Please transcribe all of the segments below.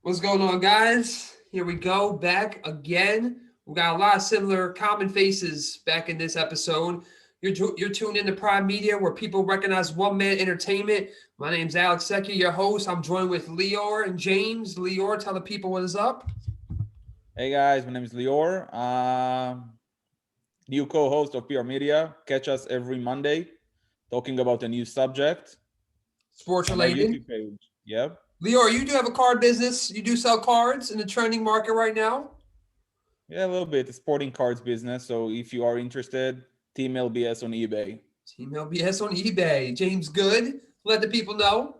What's going on, guys? Here we go, back again. We got a lot of similar common faces back in this episode. You're tuned into Prime Media, where people recognize one-man entertainment. My name's Alex Secchi, your host. I'm joined with Lior and James. Lior, tell the people what is up. Hey guys, my name is Lior. New co-host of PR Media. Catch us every Monday talking about a new subject Sports on our related. YouTube page. Yep. Lior, you do have a card business. You do sell cards in the trending market right now. Yeah, a little bit. Sporting cards business. So if you are interested, Team LBS on eBay. Team LBS on eBay. James Good. Let the people know.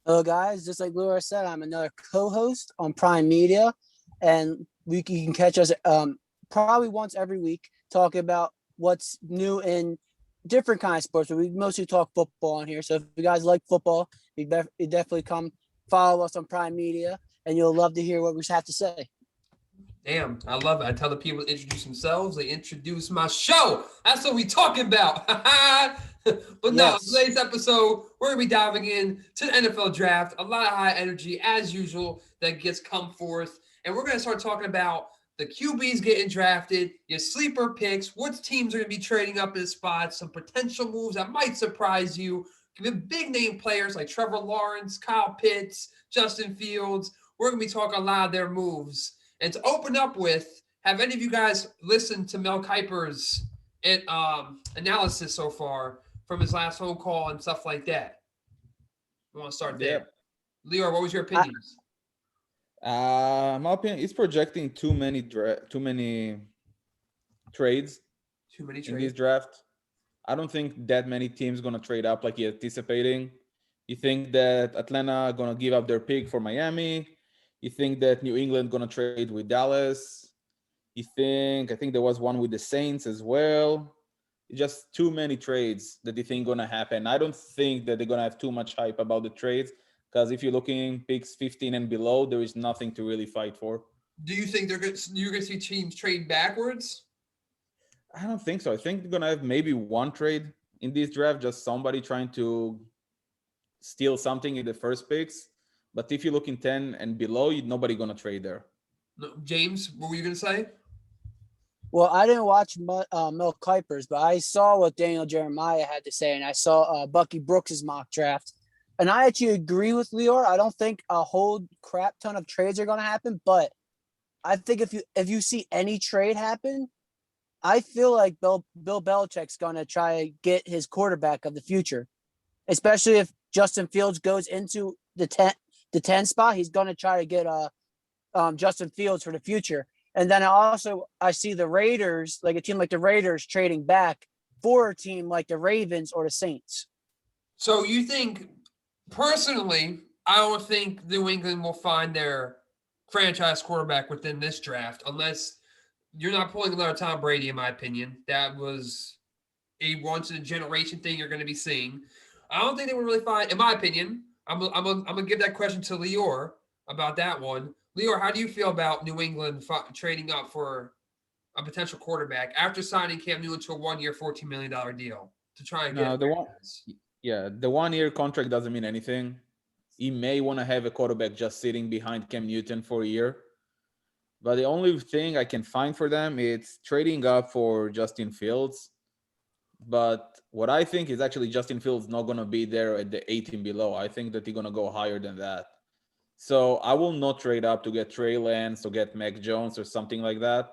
Hello, guys. Just like Laura said, I'm another co-host on Prime Media, and you can catch us probably once every week talking about what's new in different kind of sports. But we mostly talk football on here. So if you guys like football, you definitely come follow us on Prime Media, and you'll love to hear what we have to say. Damn, I love it. I tell the people to introduce themselves. They introduce my show. That's what we talking about. But no, Yes. today's episode, we're going to be diving in to the NFL draft. A lot of high energy, as usual, that gets come forth. And we're going to start talking about the QBs getting drafted, your sleeper picks, what teams are going to be trading up in the spots, some potential moves that might surprise you. Give big name players like Trevor Lawrence, Kyle Pitts, Justin Fields. We're going to be talking a lot of their moves. And to open up with, have any of you guys listened to Mel Kiper's analysis so far from his last phone call and stuff like that? I want to start there. Yep. Leor, what was your opinions? My opinion, it's projecting too many trades Too many in this trades. draft. I don't think that many teams gonna trade up like you're anticipating. You think that Atlanta gonna give up their pick for Miami? You think that New England gonna trade with Dallas? I think there was one with the Saints as well. It's just too many trades that they think gonna happen. I don't think that they're gonna have too much hype about the trades because if you're looking picks 15 and below, there is nothing to really fight for. Do you think you're going to see teams trade backwards? I don't think so. I think they're gonna have maybe one trade in this draft, just somebody trying to steal something in the first picks. But if you look in 10 and below, nobody gonna trade there. No, James, what were you going to say? Well, I didn't watch Mel Kiper's, but I saw what Daniel Jeremiah had to say, and I saw Bucky Brooks's mock draft. And I actually agree with Lior. I don't think a whole crap ton of trades are going to happen, but I think if you see any trade happen, I feel like Bill Belichick's going to try to get his quarterback of the future, especially if Justin Fields goes into the 10 spot. He's going to try to get Justin Fields for the future. And then I see the Raiders, like a team like the Raiders, trading back for a team like the Ravens or the Saints. So you think, personally, I don't think New England will find their franchise quarterback within this draft unless you're not pulling another Tom Brady, in my opinion. That was a once in a generation thing you're going to be seeing. I don't think they would really find, in my opinion. I'm gonna give that question to Lior about that one. Lior, how do you feel about New England trading up for a potential quarterback after signing Cam Newton to a 1-year, $14 million deal to try and get No, a the one, franchise? yeah, the 1 year contract doesn't mean anything. He may want to have a quarterback just sitting behind Cam Newton for a year. But the only thing I can find for them is trading up for Justin Fields. But what I think is actually Justin Fields not going to be there at the 18 below. I think that he's going to go higher than that. So I will not trade up to get Trey Lance or get Mac Jones or something like that.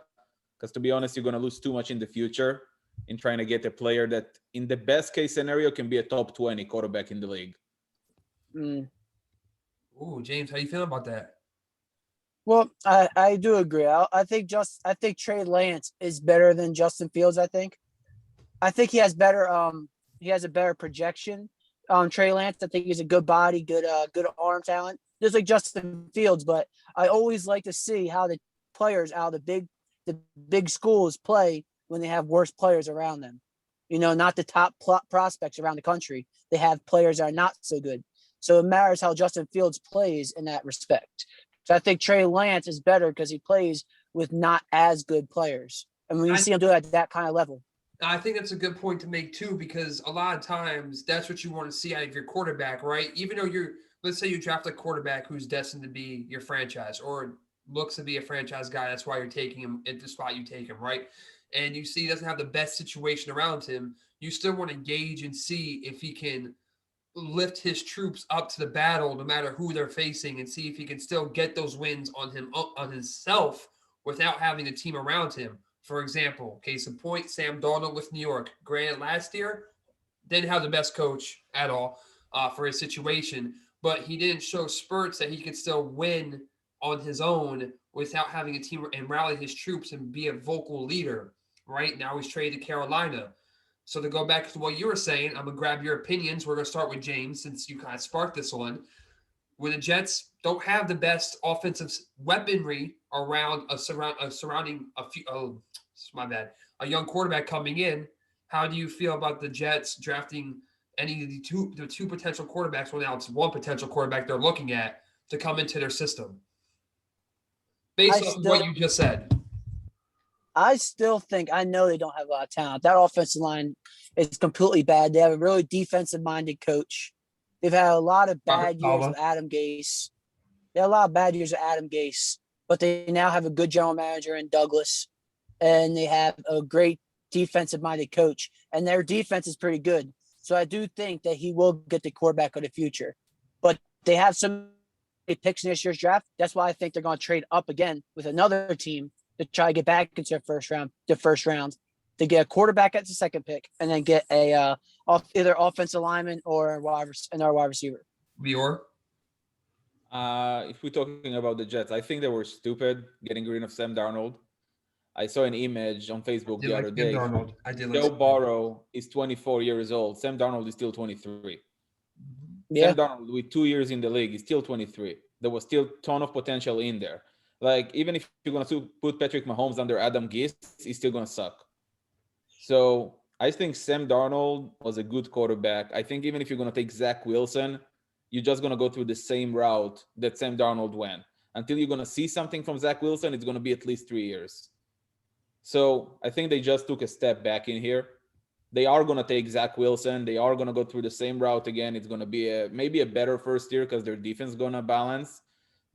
Because to be honest, you're going to lose too much in the future in trying to get a player that, in the best case scenario, can be a top 20 quarterback in the league. Mm. Ooh, James, how you feeling about that? Well, I do agree. I think Trey Lance is better than Justin Fields. I think he has a better projection. Trey Lance, I think he's a good body, good arm talent, just like Justin Fields. But I always like to see how the players out of the big schools play when they have worse players around them. Not the top prospects around the country. They have players that are not so good. So it matters how Justin Fields plays in that respect. So I think Trey Lance is better because he plays with not as good players. And when you see him do it at that kind of level. I think that's a good point to make too, because a lot of times that's what you want to see out of your quarterback, right? Even though you're let's say you draft a quarterback who's destined to be your franchise or looks to be a franchise guy. That's why you're taking him at the spot you take him, right? And you see he doesn't have the best situation around him. You still want to gauge and see if he can lift his troops up to the battle, no matter who they're facing, and see if he can still get those wins on himself without having a team around him. For example, case in point, Sam Darnold with New York. Granted, last year didn't have the best coach at all for his situation, but he didn't show spurts that he could still win on his own without having a team and rally his troops and be a vocal leader. Right now, he's traded to Carolina. So to go back to what you were saying, I'm gonna grab your opinions. We're gonna start with James since you kind of sparked this one. When the Jets don't have the best offensive weaponry around surrounding a few, my bad, a young quarterback coming in, how do you feel about the Jets drafting any of the two potential quarterbacks? Well, now it's one potential quarterback they're looking at to come into their system, based on what you just said. I still think, I know they don't have a lot of talent. That offensive line is completely bad. They have a really defensive-minded coach. They've had a lot of bad years with Adam Gase. They had a lot of bad years with Adam Gase, but they now have a good general manager in Douglas, and they have a great defensive-minded coach, and their defense is pretty good. So I do think that he will get the quarterback of the future. But they have some picks in this year's draft. That's why I think they're going to trade up again with another team to try to get back into the first round, to get a quarterback at the second pick, and then get a either offensive lineman or another wide receiver. Lior? If we're talking about the Jets, I think they were stupid getting rid of Sam Darnold. I saw an image on Facebook the other day. Joe Burrow is 24 years old. Sam Darnold is still 23. Yeah. Sam Darnold, with 2 years in the league, is still 23. There was still a ton of potential in there. Like, even if you're going to put Patrick Mahomes under Adam Gase, he's still going to suck. So I think Sam Darnold was a good quarterback. I think even if you're going to take Zach Wilson, you're just going to go through the same route that Sam Darnold went. Until you're going to see something from Zach Wilson, it's going to be at least 3 years. So I think they just took a step back in here. They are going to take Zach Wilson. They are going to go through the same route again. It's going to be maybe a better first year because their defense is going to balance.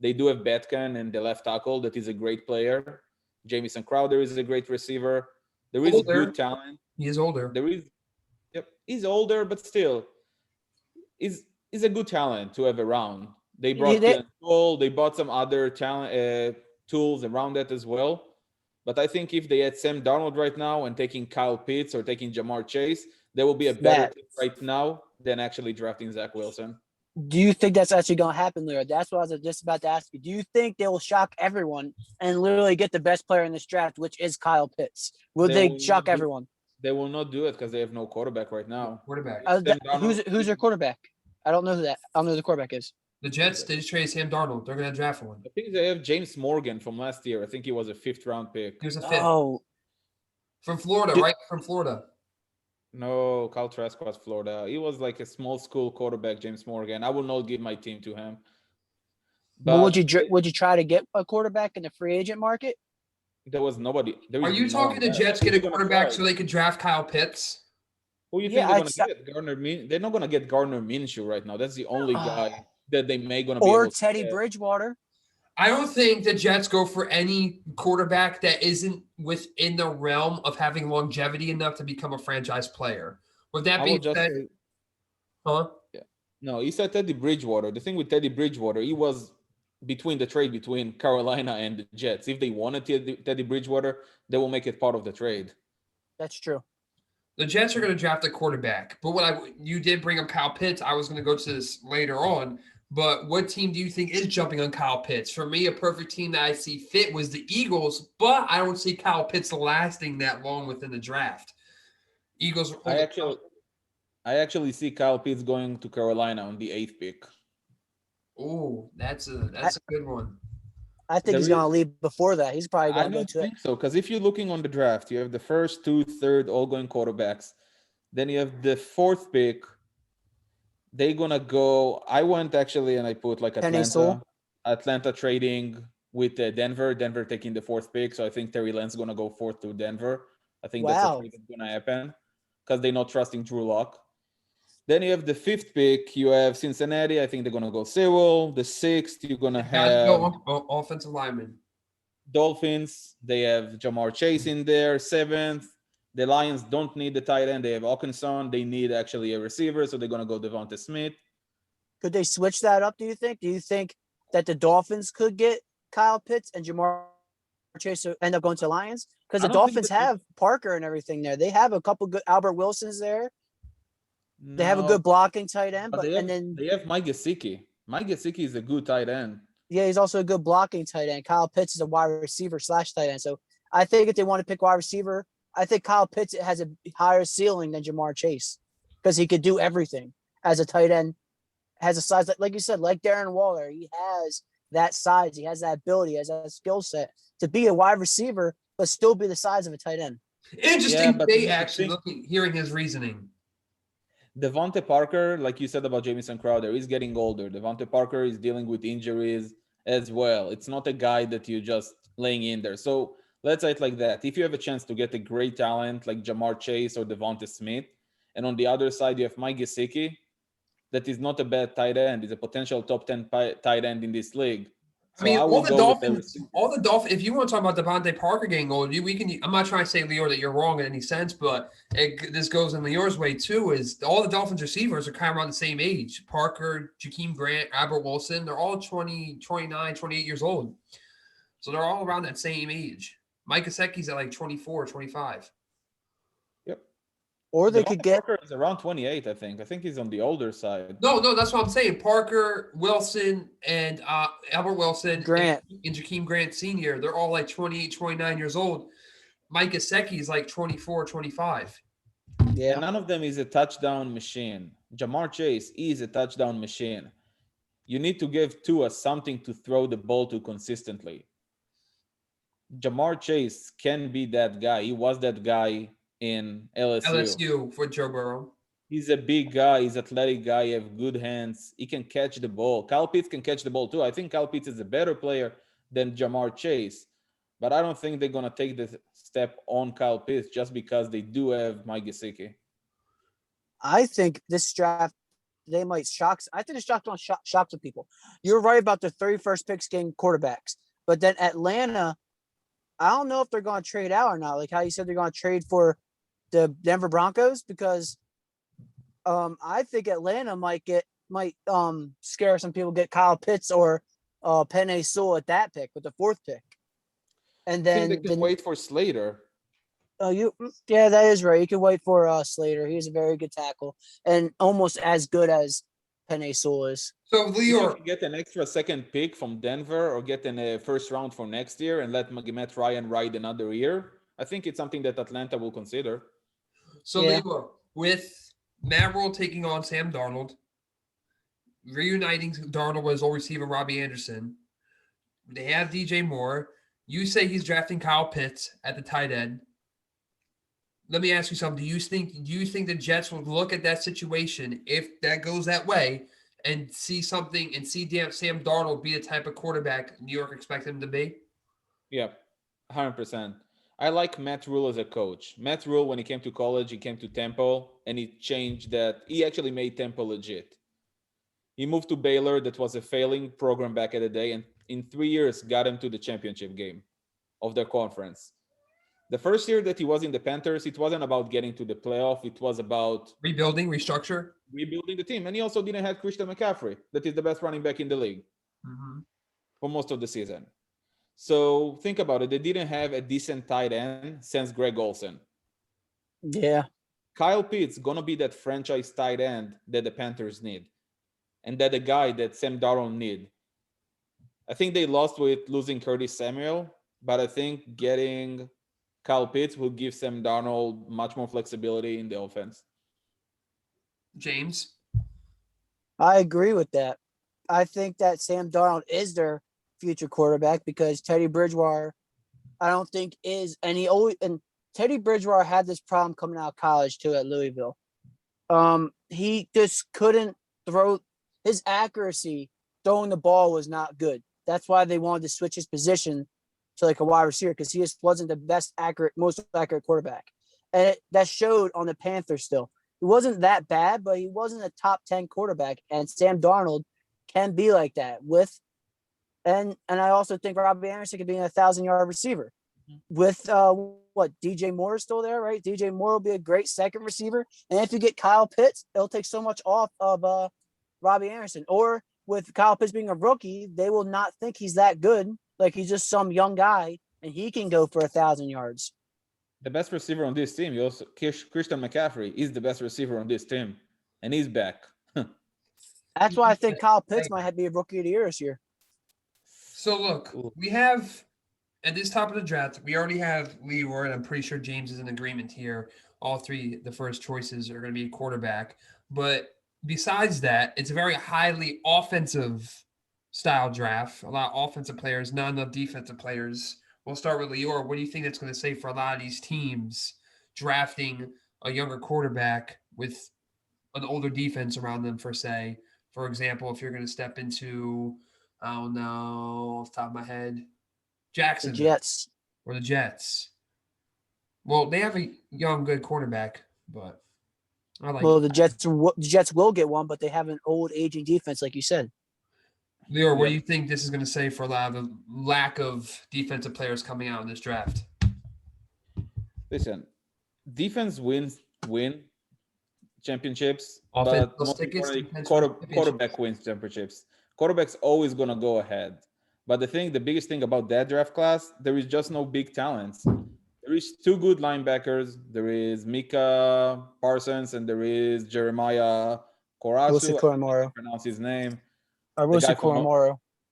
They do have Betkan and the left tackle that is a great player. Jamison Crowder is a great receiver. There is good talent. He is older. He's older, but still, is a good talent to have around. They brought they bought some other talent tools around that as well. But I think if they had Sam Darnold right now and taking Kyle Pitts or taking Jamar Chase, there will be a better team right now than actually drafting Zach Wilson. Do you think that's actually going to happen, Lior? That's what I was just about to ask you. Do you think they will shock everyone and literally get the best player in this draft, which is Kyle Pitts? Will they shock everyone? They will not do it because they have no quarterback right now. Who's their quarterback? I don't know who that. I don't know who the quarterback is. The Jets, they just traded Sam Darnold. They're going to draft one. I think they have James Morgan from last year. I think he was a 5th-round pick. He was a 5th. Oh. From Florida, right? From Florida. No, Kyle Trask was Florida. He was like a small school quarterback, James Morgan. I will not give my team to him. But would you try to get a quarterback in the free agent market? There was nobody. Are you talking the Jets get a quarterback so they could draft Kyle Pitts? Who you think they're going to get? They're not going to get Gardner Minshew right now. That's the only guy that they may going to be. Or Teddy Bridgewater. I don't think the Jets go for any quarterback that isn't within the realm of having longevity enough to become a franchise player. With that being said, Yeah. No, he said Teddy Bridgewater. The thing with Teddy Bridgewater, he was between the trade between Carolina and the Jets. If they wanted Teddy Bridgewater, they will make it part of the trade. That's true. The Jets are going to draft a quarterback. But you did bring up Kyle Pitts. I was going to go to this later on. But what team do you think is jumping on Kyle Pitts? For me, a perfect team that I see fit was the Eagles, but I don't see Kyle Pitts lasting that long within the draft. Eagles. I actually see Kyle Pitts going to Carolina on the 8th pick. Oh, that's a good one. I think he's going to leave before that. He's probably going to go to it. I think so, because if you're looking on the draft, you have the 1st, 2nd, 3rd, all going quarterbacks. Then you have the 4th pick. They're going to go. I went actually, and I put like Atlanta trading with Denver. Denver taking the 4th pick. So I think Terry Lance is going to go 4th to Denver. I think that's a trade that's going to happen because they're not trusting Drew Lock. Then you have the 5th pick. You have Cincinnati. I think they're gonna go Sewell. The 6th, you're gonna Got to go have offensive lineman. Dolphins. They have Jamar Chase in there. 7th, the Lions don't need the tight end. They have Hawkinson. They need actually a receiver, so they're gonna go Devonta Smith. Could they switch that up, do you think? Do you think that the Dolphins could get Kyle Pitts and Jamar Chase to end up going to the Lions? Because the I don't think Dolphins that they- have Parker and everything there. They have a couple good Albert Wilsons there. They have a No, good blocking tight end, but but they have, and then they have Mike Gesicki. Mike Gesicki is a good tight end. yeah, he's also a good blocking tight end. Kyle Pitts is a wide receiver / tight end. So I think if they want to pick wide receiver, I think Kyle Pitts has a higher ceiling than Jamar Chase because he could do everything as a tight end. Has a size like you said, like Darren Waller. He has that size. He has that ability. He has that skill set to be a wide receiver, but still be the size of a tight end. Interesting but day, the actually, thing- hearing his reasoning. Devontae Parker, like you said about Jamison Crowder, is getting older. Devontae Parker is dealing with injuries as well. It's not a guy that you just laying in there. So let's say it like that. If you have a chance to get a great talent like Jamar Chase or Devonta Smith, and on the other side you have Mike Gesicki, that is not a bad tight end. He's a potential top 10 tight end in this league. So I mean, will all the go with Dolphins, if you want to talk about Devontae Parker getting old, we can. I'm not trying to say, Lior, that you're wrong in any sense, but this goes in Lior's way too. Is all the Dolphins receivers are kind of around the same age. Parker, Jakeem Grant, Albert Wilson, they're all 20, 29, 28 years old. So they're all around that same age. Mike Gesicki's at like 24, 25. Yep. Or they Devontae could get Parker is around 28, I think. I think he's on the older side. No, that's what I'm saying. Parker, Wilson, and Albert Wilson, Grant. and Jakeem Grant Sr., they're all like 28, 29 years old. Mike Gesicki is like 24, 25. yeah. And none of them is a touchdown machine. Jamar Chase is a touchdown machine. You need to give Tua something to throw the ball to consistently. Jamar Chase can be that guy. He was that guy in LSU. LSU for Joe Burrow. He's a big guy. He's athletic guy. He have good hands. He can catch the ball. Kyle Pitts can catch the ball too. I think Kyle Pitts is a better player than Jamar Chase. But I don't think they're going to take the step on Kyle Pitts just because they do have Mike Gesicki. I think this draft, they might shock. I think this draft going to shock some people. You're right about the 31st picks getting quarterbacks. But then Atlanta, I don't know if they're going to trade out or not. Like how you said they're going to trade for the Denver Broncos because I think Atlanta might scare some people, get Kyle Pitts or Penei Sewell at that pick with the 4th pick. And I then think they can wait for Slater. Yeah, that is right. You can wait for Slater. He's a very good tackle and almost as good as Penei Sewell is. So, If Lior, you get an extra 2nd pick from Denver or get in a 1st round for next year and let Matt Ryan ride another year, I think it's something that Atlanta will consider. Yeah. Lior, with Matt Rule taking on Sam Darnold, reuniting Darnold with his old receiver Robbie Anderson, they have DJ Moore. You say he's drafting Kyle Pitts at the tight end. Let me ask you something. Do you think the Jets will look at that situation if that goes that way and see something and see Sam Darnold be the type of quarterback New York expects him to be? Yeah, 100%. I like Matt Rule as a coach. Matt Rule, when he came to college, he came to Temple, and he changed that. He actually made Temple legit. He moved to Baylor, that was a failing program back in the day, and in 3 years got him to the championship game of their conference. The first year that he was in the Panthers, it wasn't about getting to the playoff. It was about rebuilding the team. And he also didn't have Christian McCaffrey, that is the best running back in the league for most of the season. So think about it. They didn't have a decent tight end since Greg Olsen. Yeah. Kyle Pitts going to be that franchise tight end that the Panthers need. And that the guy that Sam Darnold need. I think they lost with losing Curtis Samuel, but I think getting Kyle Pitts will give Sam Darnold much more flexibility in the offense. James? I agree with that. I think that Sam Darnold is their future quarterback because Teddy Bridgewater, I don't think is, and Teddy Bridgewater had this problem coming out of college too at Louisville. He just couldn't throw. His accuracy throwing the ball was not good. That's why they wanted to switch his position to like a wide receiver because he just wasn't the most accurate quarterback. And that showed on the Panthers still. He wasn't that bad, but he wasn't a top 10 quarterback. And Sam Darnold can be like that with, and I also think Robbie Anderson could be a 1,000-yard receiver with what DJ Moore is still there, right? DJ Moore will be a great second receiver. And if you get Kyle Pitts, it'll take so much off of Robbie Anderson. Or with Kyle Pitts being a rookie, they will not think he's that good. Like he's just some young guy and he can go for 1,000 yards. The best receiver on this team, you also Christian McCaffrey is the best receiver on this team, and he's back. That's why I think Kyle Pitts might have to be a rookie of the year this year. So look, we have at this top of the draft, we already have Lior, and I'm pretty sure James is in agreement here. All three, the first choices are going to be a quarterback. But besides that, it's a very highly offensive style draft. A lot of offensive players, not enough defensive players. We'll start with Lior. What do you think that's going to say for a lot of these teams drafting a younger quarterback with an older defense around them, for example, if you're going to step into, I don't know, off the top of my head, Jackson, the Jets, or the Jets. Well, they have a young, good quarterback, but I like. Well, the Jets will get one, but they have an old, aging defense, like you said. Lior, what do you think this is going to say for a lot of the lack of defensive players coming out in this draft? Listen, defense win championships, Offense but most tickets, importantly, quarterback wins championships. Quarterback's always gonna go ahead. But the biggest thing about that draft class, there is just no big talents. There is two good linebackers. There is Micah Parsons and there is Jeremiah Corasu. I can't pronounce his name.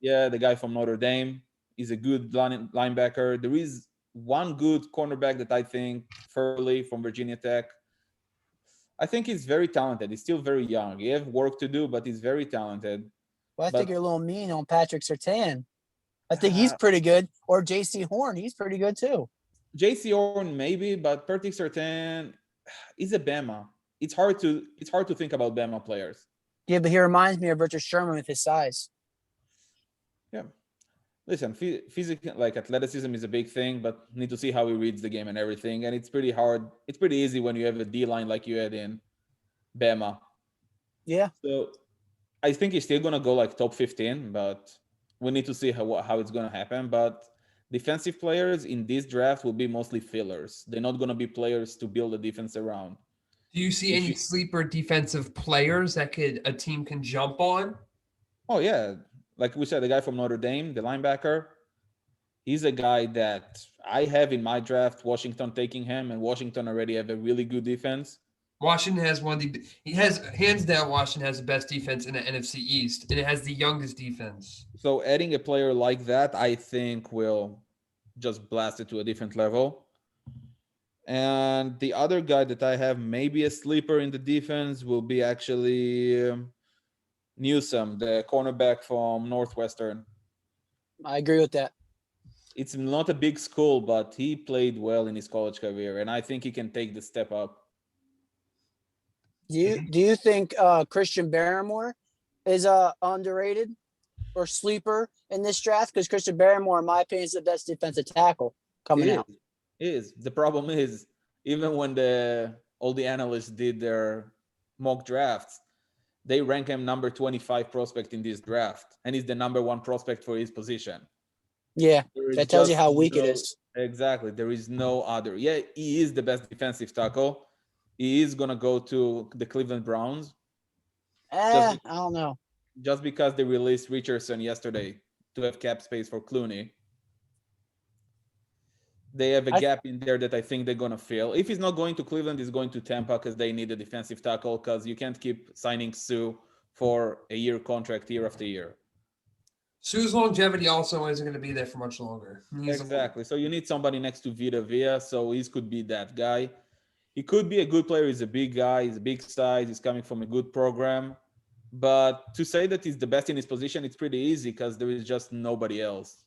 Yeah, the guy from Notre Dame is a good linebacker. There is one good cornerback that I think, Furley from Virginia Tech. I think he's very talented. He's still very young. He has work to do, but he's very talented. Well, I think you're a little mean on Patrick Surtain. I think he's pretty good. Or J.C. Horn, he's pretty good too. J.C. Horn maybe, but Patrick Surtain is a Bama. It's hard to think about Bama players. Yeah, but he reminds me of Richard Sherman with his size. Yeah. Listen, physical, like athleticism is a big thing, but need to see how he reads the game and everything. And it's pretty hard. It's pretty easy when you have a D-line like you had in Bama. Yeah. So I think he's still going to go like top 15, but we need to see how it's going to happen. But defensive players in this draft will be mostly fillers. They're not going to be players to build a defense around. Do you see any sleeper defensive players that a team can jump on? Oh, yeah. Like we said, the guy from Notre Dame, the linebacker, he's a guy that I have in my draft, Washington taking him, and Washington already have a really good defense. Washington has hands down, Washington has the best defense in the NFC East, and it has the youngest defense. So adding a player like that, I think will just blast it to a different level. And the other guy that I have maybe a sleeper in the defense will be actually Newsome, the cornerback from Northwestern. I agree with that. It's not a big school, but he played well in his college career, and I think he can take the step up. Do you think Christian Barrymore is underrated or sleeper in this draft? Because Christian Barrymore, in my opinion, is the best defensive tackle coming out. Is the problem is even when all the analysts did their mock drafts, they rank him number 25 prospect in this draft, and he's the number 1 prospect for his position. Yeah, that tells you how weak it is. Exactly. There is no other. Yeah, he is the best defensive tackle. He is going to go to the Cleveland Browns. I don't know. Just because they released Richardson yesterday to have cap space for Clooney. They have a gap in there that I think they're going to fill. If he's not going to Cleveland, he's going to Tampa because they need a defensive tackle because you can't keep signing Sue for a year contract year after year. Sue's longevity also isn't going to be there for much longer. Exactly. So you need somebody next to Vita Vea. So he could be that guy. He could be a good player. He's a big guy. He's a big size. He's coming from a good program. But to say that he's the best in his position, it's pretty easy because there is just nobody else.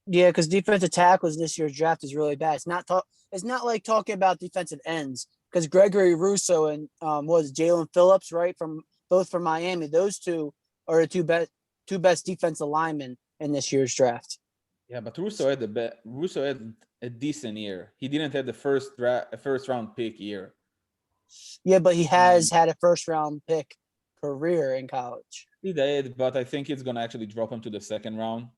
Yeah, because defensive tackles this year's draft is really bad. It's not like talking about defensive ends because Gregory Rousseau and Jalen Phillips, right, both from Miami. Those two are the two best defensive linemen in this year's draft. Yeah, but Rousseau had a decent year. He didn't have the first round pick year. Yeah, but he has had a first round pick career in college. He did, but I think it's gonna actually drop him to the second round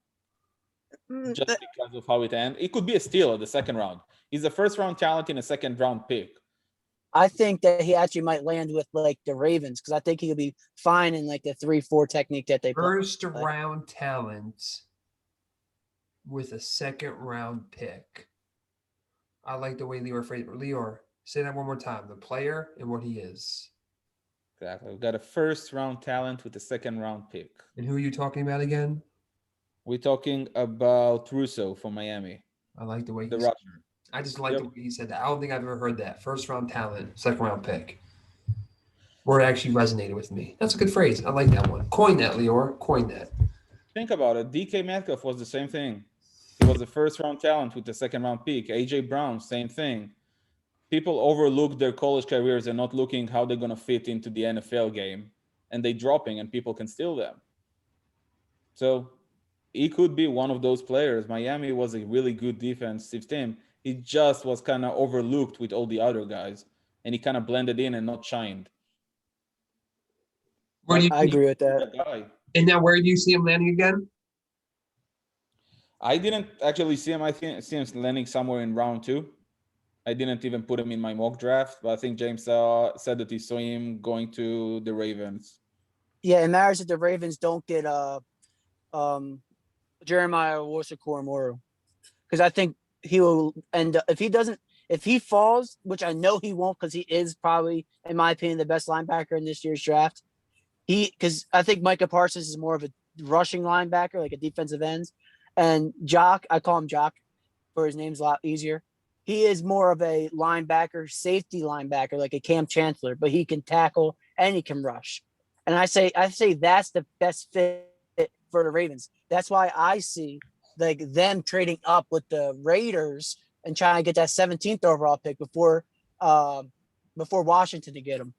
Mm, just because of how it ends. It could be a steal at the second round. He's a first round talent in a second round pick. I think that he actually might land with like the Ravens because I think he could be fine in like the 3-4 technique that they play. First round talent with a second round pick. I like the way Lior phrased it. Lior, say that one more time. The player and what he is. Exactly. We've got a first round talent with a second round pick. And who are you talking about again? We're talking about Russo from Miami. I like the way The he said Russian. that. I just like the way he said that. I don't think I've ever heard that. First round talent, second round pick. Word actually resonated with me. That's a good phrase. I like that one. Coin that, Lior. Coin that. Think about it. DK Metcalf was the same thing. He was a first round talent with the second round pick. AJ Brown, same thing. People overlook their college careers and not looking how they're going to fit into the NFL game. And they dropping and people can steal them. So he could be one of those players. Miami was a really good defensive team. He just was kind of overlooked with all the other guys. And he kind of blended in and not shined. Where do you I agree with that. Guy. And now where do you see him landing again? I didn't actually see him. I see him landing somewhere in round 2. I didn't even put him in my mock draft, but I think James said that he saw him going to the Ravens. Yeah, it matters that the Ravens don't get Jeremiah Owusu-Koramoah because I think he will end up if he falls, which I know he won't because he is probably, in my opinion, the best linebacker in this year's draft. Because I think Micah Parsons is more of a rushing linebacker, like a defensive end. And Jock, I call him Jock for his name's a lot easier. He is more of a linebacker, safety linebacker, like a Cam Chancellor, but he can tackle and he can rush. And I say that's the best fit for the Ravens. That's why I see like them trading up with the Raiders and trying to get that 17th overall pick before Washington to get him.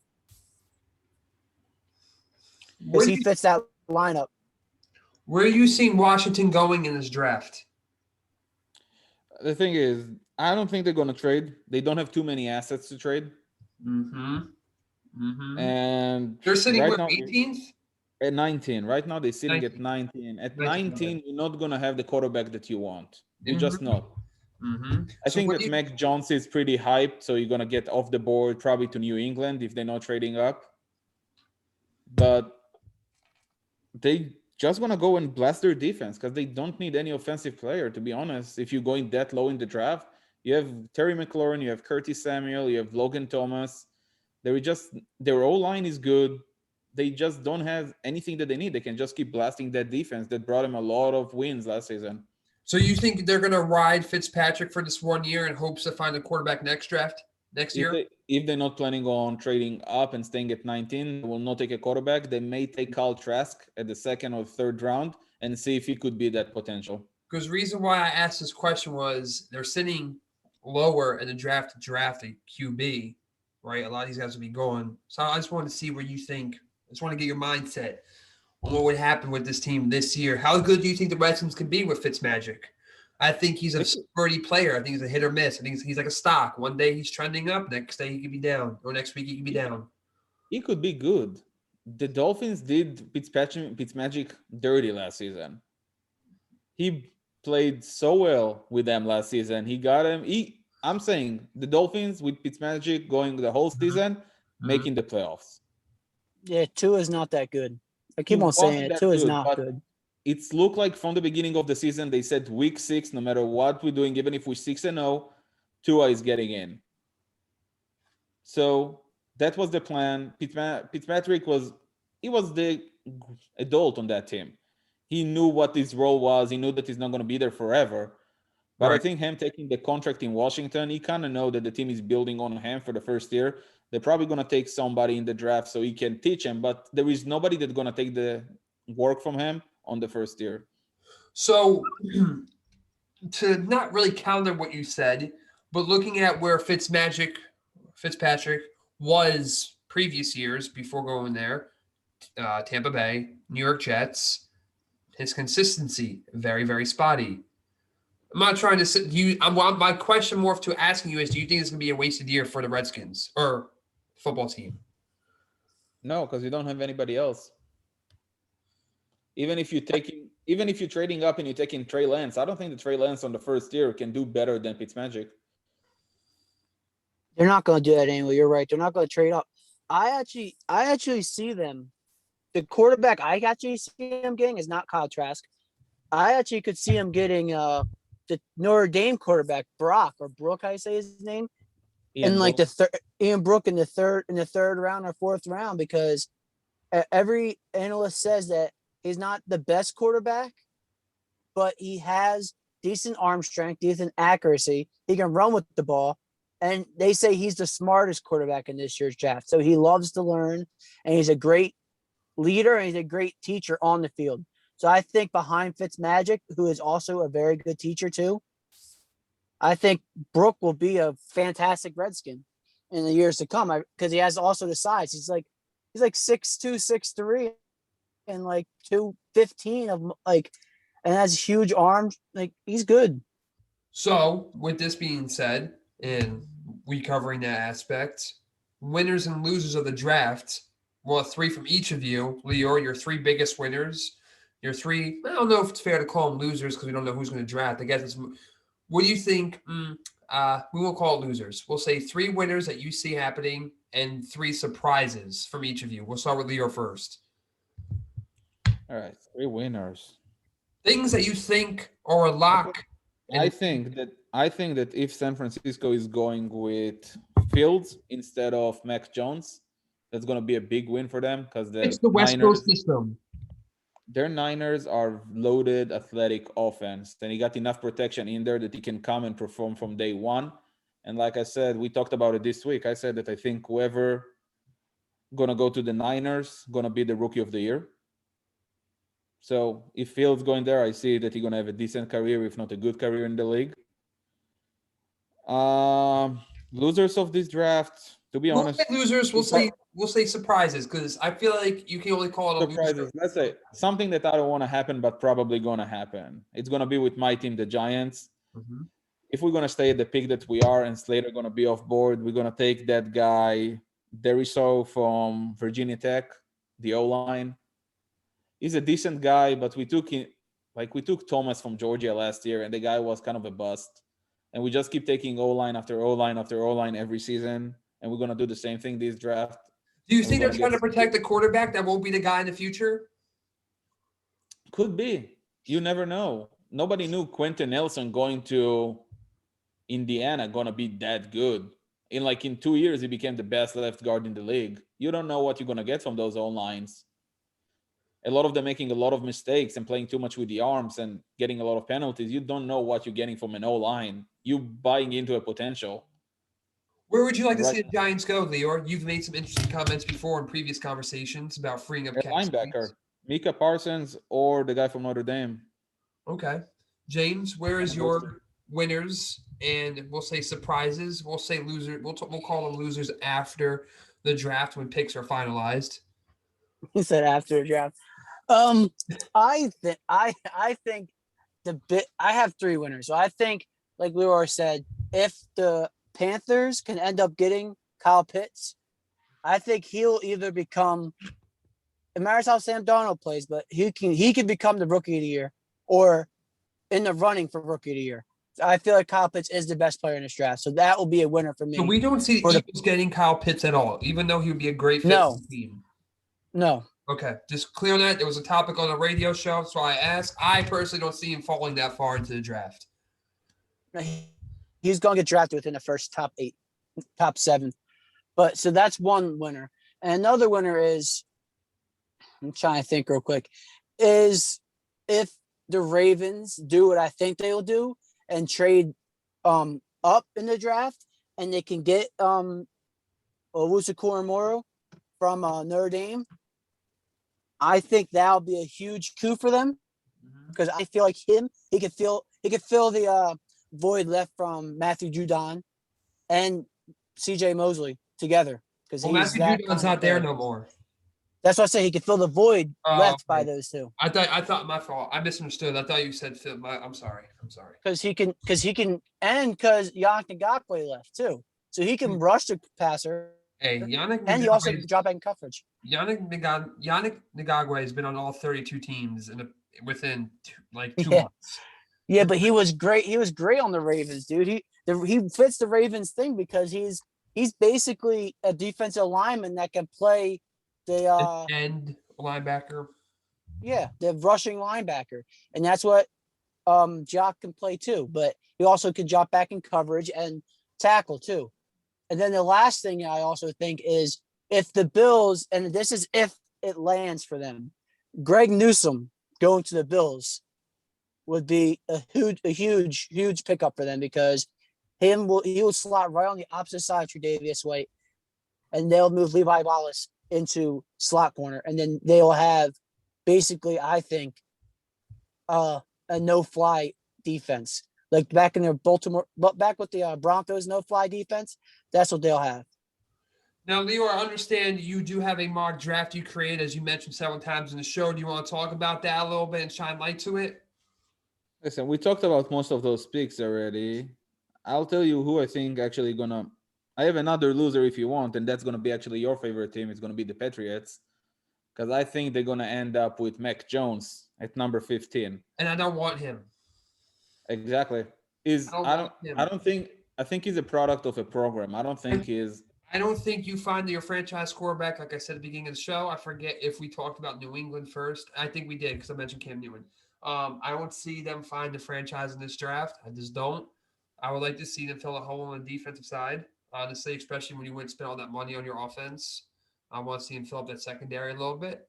Because he fits that lineup. Where are you seeing Washington going in this draft? The thing is, I don't think they're going to trade. They don't have too many assets to trade. Mm-hmm. Mm-hmm. And they're sitting right with now, 18th? At 19. Right now, they're sitting 19. at 19. At 19, 19, you're not going to have the quarterback that you want. You're Mhm. just not. Mm-hmm. I think that Mac Jones is pretty hyped, so you're going to get off the board probably to New England if they're not trading up. But they just going to go and blast their defense because they don't need any offensive player, to be honest. If you're going that low in the draft, you have Terry McLaurin, you have Curtis Samuel, you have Logan Thomas. Their O-line is good. They just don't have anything that they need. They can just keep blasting that defense that brought them a lot of wins last season. So you think they're going to ride Fitzpatrick for this 1 year in hopes to find a quarterback next year? If they're not planning on trading up and staying at 19, they will not take a quarterback. They may take Kyle Trask at the second or third round and see if he could be that potential. Because the reason why I asked this question was they're sitting lower in the draft to draft a QB, right? A lot of these guys will be going. So I just wanted to see where you think. I just want to get your mindset on what would happen with this team this year. How good do you think the Redskins could be with Fitzmagic? I think he's a sturdy player. I think he's a hit or miss. I think he's like a stock. One day he's trending up. Next day he could be down. Or next week he could be down. He could be good. The Dolphins did Fitzmagic dirty last season. He played so well with them last season. He got him. I'm saying the Dolphins with Fitzmagic going the whole season, making the playoffs. Yeah, Tua is not that good. I keep on saying it. Tua is not good. It's looked like from the beginning of the season, they said week 6, no matter what we're doing, even if we're 6-0, Tua is getting in. So that was the plan. Fitzpatrick was the adult on that team. He knew what his role was. He knew that he's not going to be there forever. But right. I think him taking the contract in Washington, he kind of know that the team is building on him for the first year. They're probably going to take somebody in the draft so he can teach him. But there is nobody that's going to take the work from him on the first year. So to not really counter what you said, but looking at where Fitzpatrick was previous years before going there, Tampa Bay, New York Jets, his consistency, very, very spotty. I'm not trying to say my question more to asking you is, do you think it's going to be a wasted year for the Redskins or football team? No, because you don't have anybody else. Even if you're trading up and you're taking Trey Lance, I don't think the Trey Lance on the first year can do better than Fitzmagic. They're not going to do that anyway. You're right. They're not going to trade up. I actually see them. The quarterback I actually see him getting is not Kyle Trask. I actually could see him getting the Notre Dame quarterback Brock or Brooke, how you say his name, in like the third. Ian Brook in the third round or fourth round, because every analyst says that he's not the best quarterback, but he has decent arm strength, decent accuracy. He can run with the ball. And they say he's the smartest quarterback in this year's draft. So he loves to learn, and he's a great leader, and he's a great teacher on the field. So I think behind Fitzmagic, who is also a very good teacher too, I think Brooke will be a fantastic Redskin in the years to come, because he has also the size. He's like 6'2", 6'3", and like 215 of like, and has huge arms. Like, he's good. So with this being said, and we covering that aspect, winners and losers of the draft. Well, 3 from each of you. Lior, your 3 biggest winners. Your 3, I don't know if it's fair to call them losers because we don't know who's going to draft. I guess it's, what do you think? We won't call it losers. We'll say 3 winners that you see happening and 3 surprises from each of you. We'll start with Lior first. All right, 3 winners. Things that you think are a lock. I think that if San Francisco is going with Fields instead of Mac Jones, that's going to be a big win for them, because It's the West Coast system. Their Niners are loaded athletic offense. Then he got enough protection in there that he can come and perform from day one. And like I said, we talked about it this week. I said that I think whoever going to go to the Niners going to be the rookie of the year. So if Fields going there, I see that he's going to have a decent career, if not a good career in the league. Losers of this draft, to be honest. Losers, we'll say surprises, because I feel like you can only call it a surprises. loser. Let's say something that I don't want to happen, but probably going to happen. It's going to be with my team, the Giants. Mm-hmm. If we're going to stay at the pick that we are and Slater going to be off board, we're going to take that guy, Deriso from Virginia Tech, the O-line. He's a decent guy, but we took Thomas from Georgia last year, and the guy was kind of a bust. And we just keep taking O-line after O-line after O-line every season, and we're going to do the same thing this draft. Do you think they're trying to protect the quarterback that won't be the guy in the future? Could be. You never know. Nobody knew Quentin Nelson going to Indiana going to be that good. In 2 years, he became the best left guard in the league. You don't know what you're going to get from those O-lines. A lot of them making a lot of mistakes and playing too much with the arms and getting a lot of penalties. You don't know what you're getting from an O-line. You buying into a potential. Where would you like to see the Giants go, Lior? You've made some interesting comments before in previous conversations about freeing up cap linebacker, space. Micah Parsons or the guy from Notre Dame. Okay. James, where is your winners and we'll say surprises? We'll say loser. We'll call them losers after the draft when picks are finalized. He said after the draft. I think I have 3 winners. So I think, like Leroy said, if the Panthers can end up getting Kyle Pitts, I think he'll either become, it matters how Sam Darnold plays, but he can become the rookie of the year or in the running for rookie of the year. I feel like Kyle Pitts is the best player in this draft. So that will be a winner for me. So we don't see the Eagles getting Kyle Pitts at all, even though he would be a great fit for the team. No. Okay, just clear on that. There was a topic on a radio show, so I asked. I personally don't see him falling that far into the draft. He's going to get drafted within the first top 8, top 7. But so that's one winner. And another winner is, I'm trying to think real quick, is if the Ravens do what I think they will do and trade up in the draft, and they can get Owusu Koramoah from Notre Dame. I think that'll be a huge coup for them, because I feel like he could fill the void left from Matthew Judon and CJ Mosley together. Because Matthew Judon's not there no more. That's why I say he could fill the void left by those 2. I thought my fault. I misunderstood. I thought you said Phil. I'm sorry. Because he can, and because Yannick Ngakoue left too, so he can rush the passer. Hey, And he also can drop back in coverage. Yannick Ngagwe has been on all 32 teams within two Yeah. months. Yeah, but he was great. He was great on the Ravens, dude. He fits the Ravens thing because he's basically a defensive lineman that can play the End linebacker. the rushing linebacker, and that's what Jock can play too. But he also can drop back in coverage and tackle too. And then the last thing I also think is if the Bills, and this is if it lands for them, Greg Newsome going to the Bills would be a huge pickup for them because he will slot right on the opposite side for Davius White, and they'll move Levi Wallace into slot corner, and then they'll have basically, I think, a no-fly defense like back in their Baltimore, but back with the Broncos no-fly defense. That's what they'll have. Now, Lior, I understand you do have a mock draft you created, as you mentioned several times in the show. Do you want to talk about that a little bit and shine light to it? Listen, we talked about most of those picks already. I'll tell you who I think actually gonna. I have another loser if you want, and that's gonna be actually your favorite team. It's gonna be the Patriots, because I think they're gonna end up with Mac Jones at number 15. And I don't want him. Exactly. I think he's a product of a program. I don't think he's. I don't think you find your franchise quarterback, like I said at the beginning of the show. I forget if we talked about New England first. I think we did because I mentioned Cam Newton. I don't see them find the franchise in this draft. I just don't. I would like to see them fill a hole on the defensive side, honestly, especially when you wouldn't spend all that money on your offense. I want to see him fill up that secondary a little bit.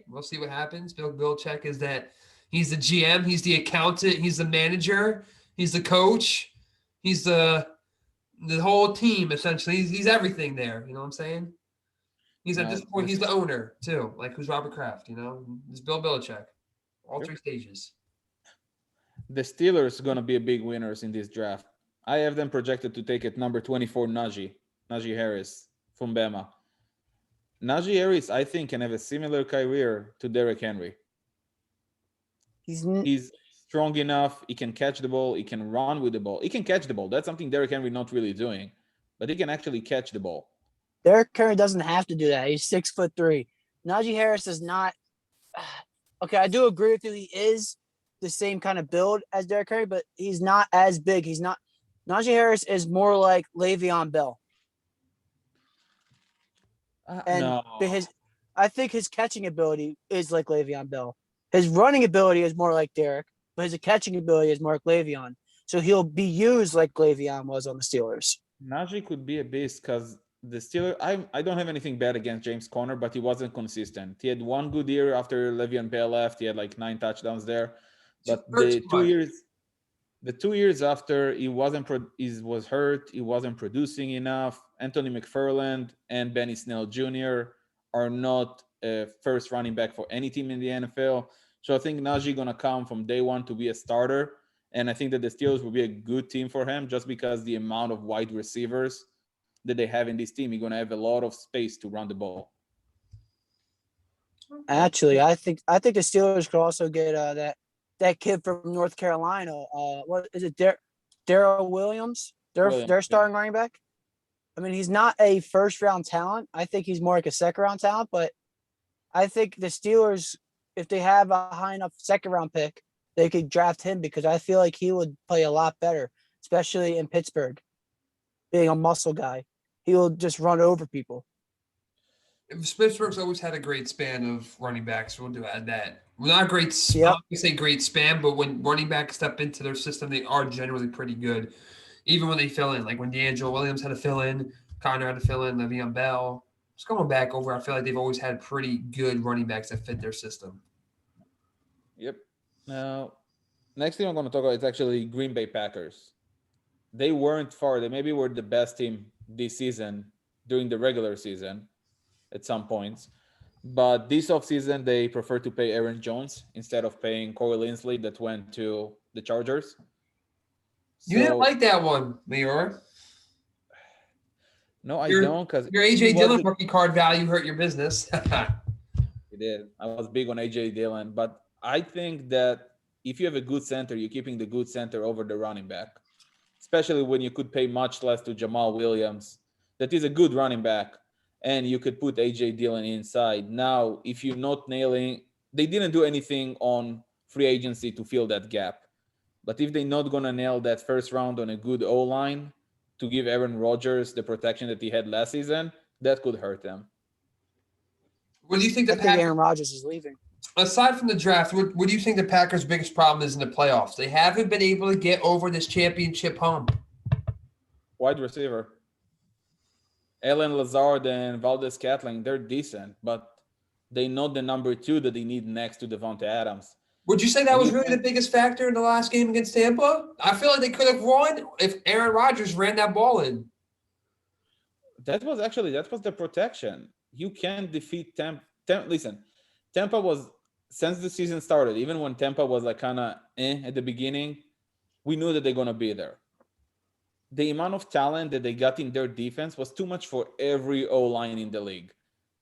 We'll see what happens. Bill Belichick is that he's the GM, he's the accountant, he's the manager, he's the coach, he's the whole team, essentially. He's everything there. You know what I'm saying? He's at this point, he's the owner, too. Like, who's Robert Kraft, you know? It's Bill Belichick. All three stages. The Steelers are going to be a big winners in this draft. I have them projected to take at number 24, Najee Harris from Bama. Najee Harris, I think, can have a similar career to Derrick Henry. He's strong enough. He can catch the ball. He can run with the ball. He can catch the ball. That's something Derrick Henry not really doing, but he can actually catch the ball. Derrick Henry doesn't have to do that. He's 6'3". Najee Harris is not. Okay, I do agree with you. He is the same kind of build as Derrick Henry, but he's not as big. He's not. Najee Harris is more like Le'Veon Bell. No. I think his catching ability is like Le'Veon Bell. His running ability is more like Derrick, but his catching ability is more like Le'Veon. So he'll be used like Le'Veon was on the Steelers. Najee could be a beast because the Steelers, I don't have anything bad against James Conner, but he wasn't consistent. He had one good year after Le'Veon Bell left. He had like 9 touchdowns there. But the 2 years after, he was hurt. He wasn't producing enough. Anthony McFarland and Benny Snell Jr. are not a first running back for any team in the NFL. So I think Najee going to come from day one to be a starter. And I think that the Steelers will be a good team for him just because the amount of wide receivers that they have in this team, you're going to have a lot of space to run the ball. Actually, I think the Steelers could also get that kid from North Carolina. What is it? Darrell Williams? Their starting running back. I mean, he's not a first round talent. I think he's more like a second round talent. But I think the Steelers, if they have a high enough second round pick, they could draft him because I feel like he would play a lot better, especially in Pittsburgh. Being a muscle guy, he will just run over people. Pittsburgh's always had a great span of running backs. We'll add that. Well, not great. I'm not gonna say great span, but when running backs step into their system, they are generally pretty good. Even when they fill in, like when D'Angelo Williams had to fill in, Connor had to fill in, Le'Veon Bell. Just going back over, I feel like they've always had pretty good running backs that fit their system. Yep. Now, next thing I'm going to talk about is actually Green Bay Packers. They weren't far. They maybe were the best team this season during the regular season at some points. But this offseason, they prefer to pay Aaron Jones instead of paying Corey Linsley that went to the Chargers. You didn't like that one, Lior. No, I don't, because your AJ Dillon rookie card value hurt your business. It did. I was big on AJ Dillon, but I think that if you have a good center, you're keeping the good center over the running back, especially when you could pay much less to Jamal Williams. That is a good running back, and you could put AJ Dillon inside. Now, if you're not nailing, they didn't do anything on free agency to fill that gap. But if they're not going to nail that first round on a good O-line to give Aaron Rodgers the protection that he had last season, that could hurt them. What do you think I think Aaron Rodgers is leaving. Aside from the draft, what do you think the Packers' biggest problem is in the playoffs? They haven't been able to get over this championship hump. Wide receiver. Allen Lazard and Valdez-Scantling, they're decent, but they're not the number 2 that they need next to Devonta Adams. Would you say that was really the biggest factor in the last game against Tampa? I feel like they could have won if Aaron Rodgers ran that ball in. That was the protection. You can't defeat Tampa. Listen, Tampa was, since the season started, even when Tampa was like kind of at the beginning, we knew that they're going to be there. The amount of talent that they got in their defense was too much for every O-line in the league.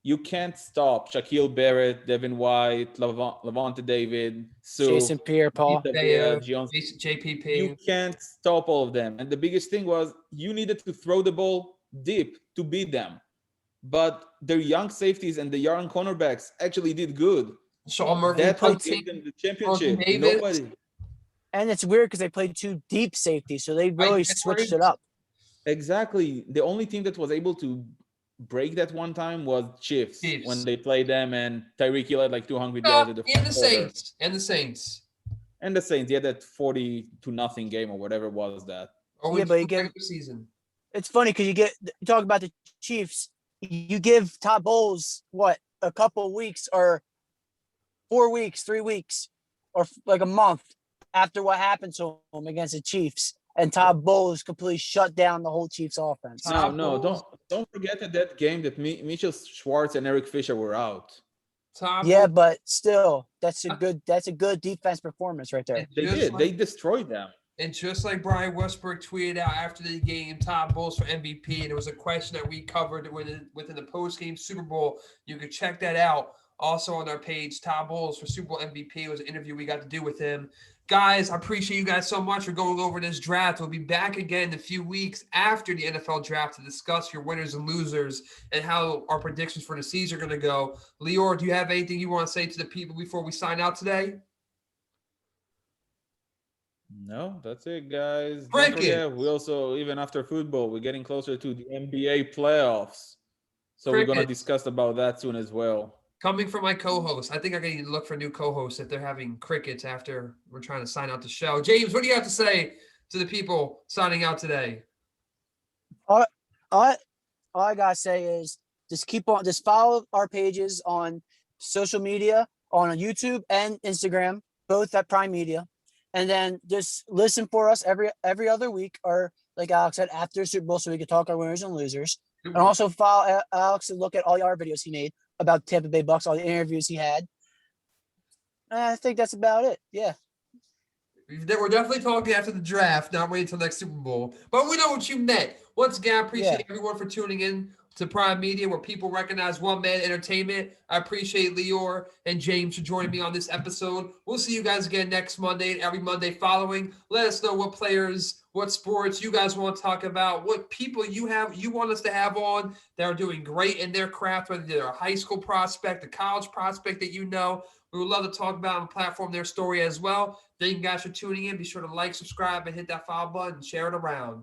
You can't stop Shaquille Barrett, Devin White, Levante David, Jason Pierre-Paul, JPP. You can't stop all of them. And the biggest thing was you needed to throw the ball deep to beat them. But their young safeties and the young cornerbacks actually did good. Sean Murphy That gave them the championship. Nobody. And it's weird because they played 2 deep safeties, so they really switched it up. Exactly. The only team that was able to break that one time was Chiefs. When they played them, and Tyreek Hill had like 200 yards at the and the Saints. And the Saints. Yeah, that 40-0 game or whatever was that. Yeah, but you get season. It's funny because you talk about the Chiefs. You give Todd Bowles a couple of weeks or 4 weeks, 3 weeks, or like a month after what happened to him against the Chiefs, and Todd Bowles completely shut down the whole Chiefs offense. No, don't forget that game that Mitchell Schwartz and Eric Fisher were out. Yeah, but still, that's a good defense performance right there. They destroyed them. And just like Brian Westbrook tweeted out after the game, Todd Bowles for MVP, and it was a question that we covered within the post-game Super Bowl. You can check that out also on our page, Todd Bowles for Super Bowl MVP. It was an interview we got to do with him. Guys, I appreciate you guys so much for going over this draft. We'll be back again in a few weeks after the NFL draft to discuss your winners and losers and how our predictions for the season are going to go. Lior, do you have anything you want to say to the people before we sign out today? No, that's it, guys. Don't forget, we also, even after football, we're getting closer to the NBA playoffs. So we're going to discuss about that soon as well. Coming from my co-host, I think I'm going to look for new co-hosts if they're having crickets after we're trying to sign out the show. James, what do you have to say to the people signing out today? All I got to say is just follow our pages on social media, on YouTube and Instagram, both at Prime Media. And then just listen for us every other week, or like Alex said, after Super Bowl, so we can talk our winners and losers. And also follow Alex and look at all our videos he made about Tampa Bay Bucks, all the interviews he had. I think that's about it. Yeah. We're definitely talking after the draft, not waiting until next Super Bowl. But we know what you meant. Once again, I appreciate everyone for tuning in to Prime Media, where people recognize one-man entertainment. I appreciate Lior and James for joining me on this episode. We'll see you guys again next Monday and every Monday following. Let us know what players, what sports you guys want to talk about, what people you want us to have on that are doing great in their craft, whether they're a high school prospect, a college prospect that you know. We would love to talk about on the platform their story as well. Thank you guys for tuning in. Be sure to like, subscribe, and hit that follow button and share it around.